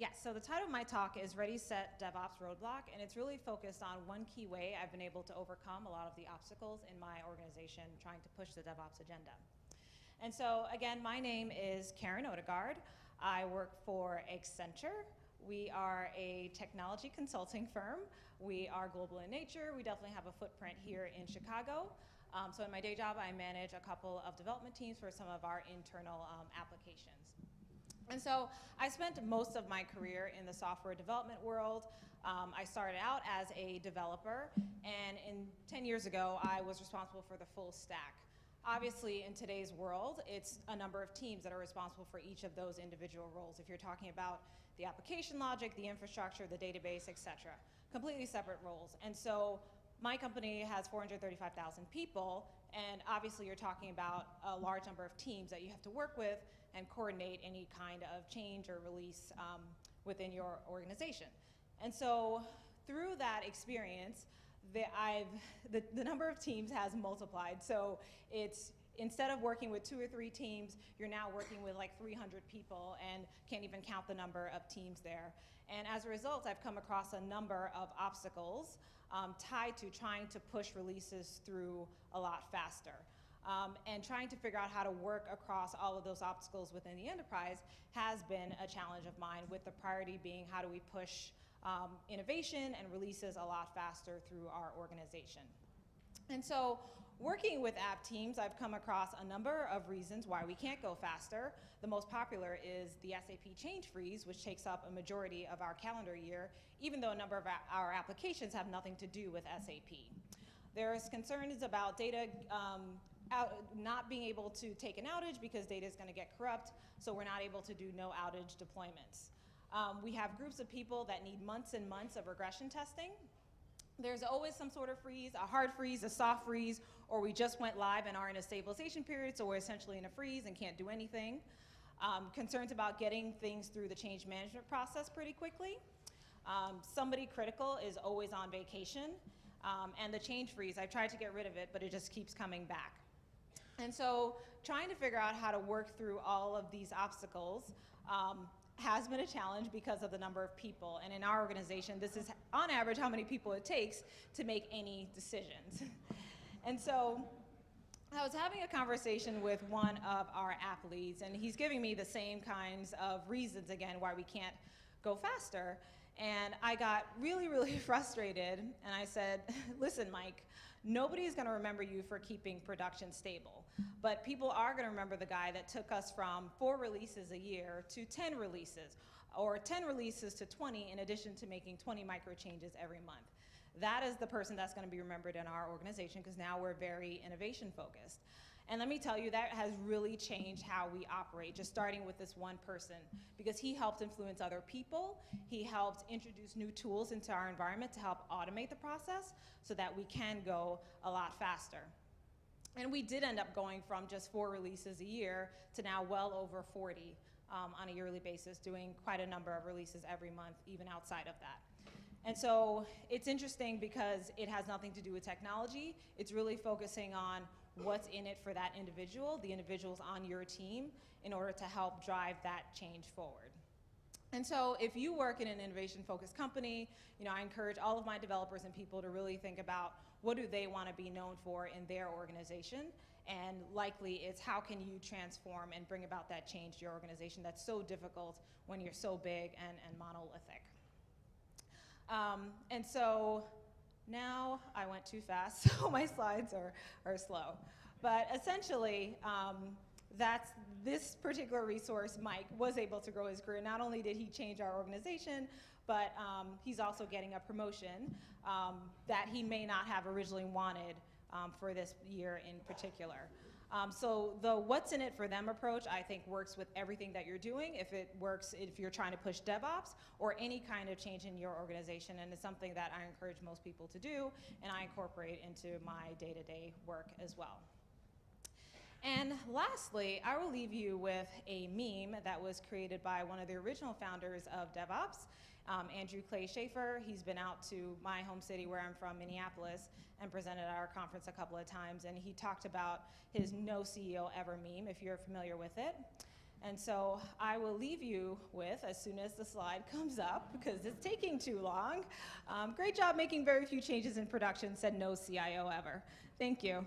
Yes, so the title of my talk is Ready, Set, DevOps Roadblock, and it's really focused on one key way I've been able to overcome a lot of the obstacles in my organization trying to push the DevOps agenda. And so, again, my name is Karen Odegaard. I work for Accenture. We are a technology consulting firm. We are global in nature. We definitely have a footprint here in Chicago. So in my day job, I manage a couple of development teams for some of our internal applications. And so I spent most of my career in the software development world. I started out as a developer, and 10 years ago, I was responsible for the full stack. Obviously, in today's world, it's a number of teams that are responsible for each of those individual roles. If you're talking about the application logic, the infrastructure, the database, et cetera, completely separate roles. And so my company has 435,000 people, and obviously you're talking about a large number of teams that you have to work with and coordinate any kind of change or release within your organization. And so through that experience, the number of teams has multiplied. So it's, instead of working with 2 or 3 teams, you're now working with like 300 people and can't even count the number of teams there. And as a result, I've come across a number of obstacles tied to trying to push releases through a lot faster. And trying to figure out how to work across all of those obstacles within the enterprise has been a challenge of mine, with the priority being how do we push innovation and releases a lot faster through our organization. And so working with app teams, I've come across a number of reasons why we can't go faster. The most popular is the SAP change freeze, which takes up a majority of our calendar year, even though a number of our applications have nothing to do with SAP. There's concerns about data not being able to take an outage because data is going to get corrupt, so we're not able to do no outage deployments. We have groups of people that need months and months of regression testing. There's always some sort of freeze, a hard freeze, a soft freeze, or we just went live and are in a stabilization period, so we're essentially in a freeze and can't do anything. Concerns about getting things through the change management process pretty quickly. Somebody critical is always on vacation. And the change freeze, I've tried to get rid of it, but it just keeps coming back. And so trying to figure out how to work through all of these obstacles has been a challenge because of the number of people. And in our organization, this is on average how many people it takes to make any decisions. And so I was having a conversation with one of our app leads, and he's giving me the same kinds of reasons, again, why we can't go faster. And I got really, really frustrated, and I said, listen, Mike, nobody's going to remember you for keeping production stable, but people are going to remember the guy that took us from 4 releases a year to 10 releases, or 10 releases to 20, in addition to making 20 micro changes every month. That is the person that's going to be remembered in our organization, because now we're very innovation focused. And let me tell you, that has really changed how we operate, just starting with this one person, because he helped influence other people. He helped introduce new tools into our environment to help automate the process so that we can go a lot faster. And we did end up going from just 4 releases a year to now well over 40 on a yearly basis, doing quite a number of releases every month, even outside of that. And so it's interesting because it has nothing to do with technology. It's really focusing on what's in it for that individual, the individuals on your team, in order to help drive that change forward. And so if you work in an innovation-focused company, I encourage all of my developers and people to really think about what do they want to be known for in their organization, and likely it's how can you transform and bring about that change to your organization that's so difficult when you're so big and monolithic. And so now I went too fast, so my slides are slow. But essentially, this particular resource, Mike, was able to grow his career. Not only did he change our organization, but he's also getting a promotion that he may not have originally wanted for this year in particular. So the what's in it for them approach, I think, works with everything that you're doing. If it works, if you're trying to push DevOps or any kind of change in your organization, and it's something that I encourage most people to do, and I incorporate into my day-to-day work as well. And lastly, I will leave you with a meme that was created by one of the original founders of DevOps, Andrew Clay Schaefer. He's been out to my home city where I'm from, Minneapolis, and presented at our conference a couple of times, and he talked about his "No CEO Ever" meme, if you're familiar with it. And so I will leave you with, as soon as the slide comes up, because it's taking too long, great job making very few changes in production, said no CIO ever. Thank you.